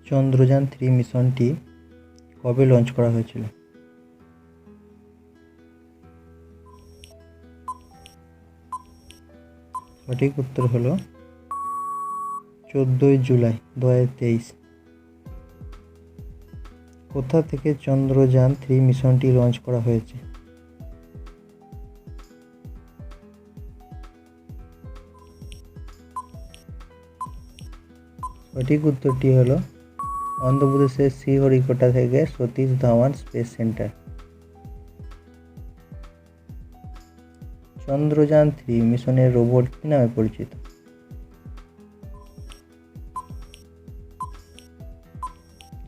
চন্দ্রযান 3 মিশনটি কবে লঞ্চ করা হয়েছিল? সঠিক উত্তর হলো 14 জুলাই 2023। কোথা থেকে চন্দ্রযান 3 মিশনটি লঞ্চ করা হয়েছে? সঠিক উত্তরটি হলো অন্ধ্রপ্রদেশের শ্রীহরিকোটা থেকে সতীশ ধাওয়ান স্পেস সেন্টার। চন্দ্রযান 3 মিশনের রোবট কী নামে পরিচিত?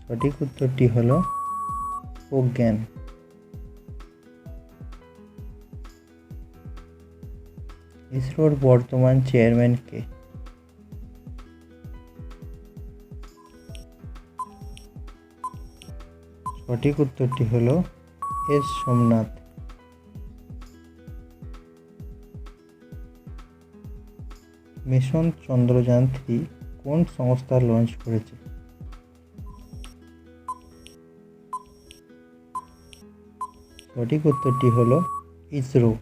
সঠিক উত্তরটি হলো প্রজ্ঞান। ইসরোর বর্তমান চেয়ারম্যান কে? সঠিক উত্তরটি হলো এস সোমনাথ। মিশন চন্দ্রযান 3 কোন সংস্থা লঞ্চ করেছে? সঠিক উত্তরটি হলো ইসরো।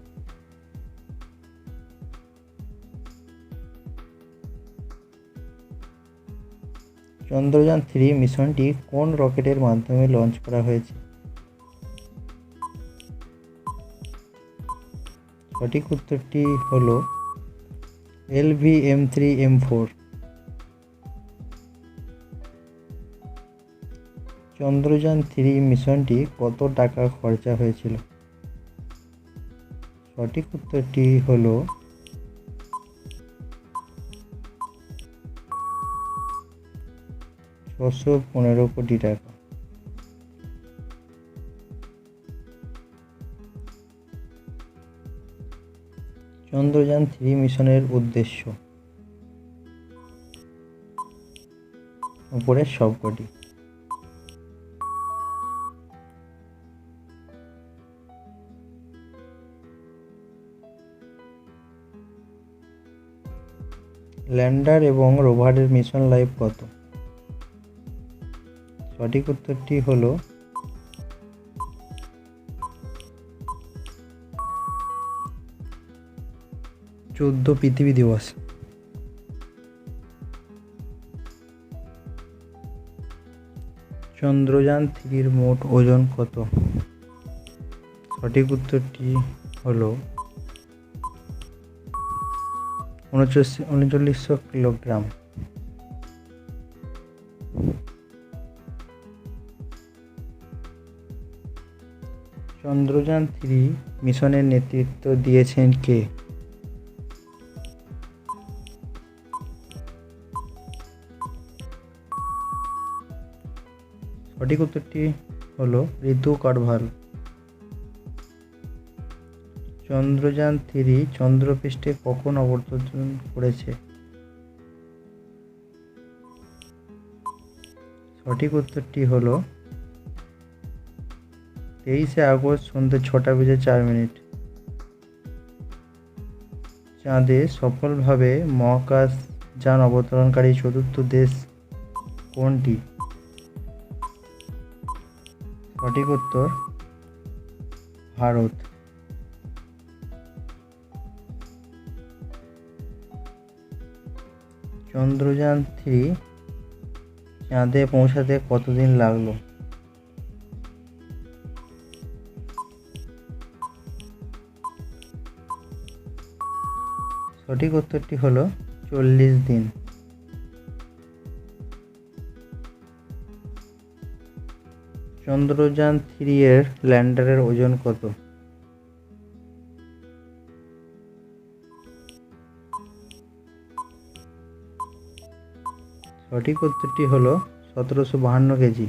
চন্দ্রযান 3 মিশনটি কোন রকেটের মাধ্যমে লঞ্চ করা হয়েছে? সঠিক উত্তরটি হলো LVM-3M4। চন্দ্রযান 3 মিশনটি কত টাকা খরচা হয়েছিল? সঠিক উত্তরটি হলো 615 কোটি টাকা। চন্দ্রযান 3 মিশনের উদ্দেশ্য? উপরের সবকটি। ল্যান্ডার এবং রোভারের মিশন লাইফ কত? সঠিক উত্তরটি হলো 14 পৃথিবী দিবস। চন্দ্রযান 3 মোট ওজন কত? সঠিক উত্তরটি হলো 3900 কিলোগ্রাম। চন্দ্রযান 3 মিশনের নেতৃত্ব দিয়েছেন কে? সঠিক উত্তরটি হলো ঋতু কারভাল। চন্দ্রযান 3 চন্দ্রপৃষ্ঠে কখন অবতরণ করেছে? সঠিক উত্তরটি হলো 23 আগস্ট সন্ধ্যে 6:04। চাঁদে সফলভাবে মহাকাশযান অবতরণকারী চতুর্থ দেশ কোনটি? সঠিক উত্তর ভারত। চন্দ্রযান 3 চাঁদে পৌঁছাতে কতদিন লাগলো? সঠিক উত্তরটি হলো 40 দিন। চন্দ্রযান 3 এর ল্যান্ডারের ওজন কত? সঠিক উত্তরটি হলো 1752 কেজি।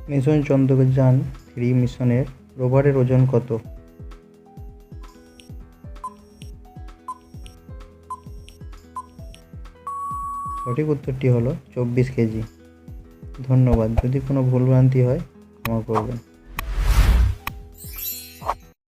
মিশন চন্দ্রযান 3 মিশনের রোভারের ওজন কত? সঠিক উত্তরটি হলো 24 কেজি। ধন্যবাদ। যদি কোনো ভুলভ্রান্তি হয় ক্ষমা করবেন।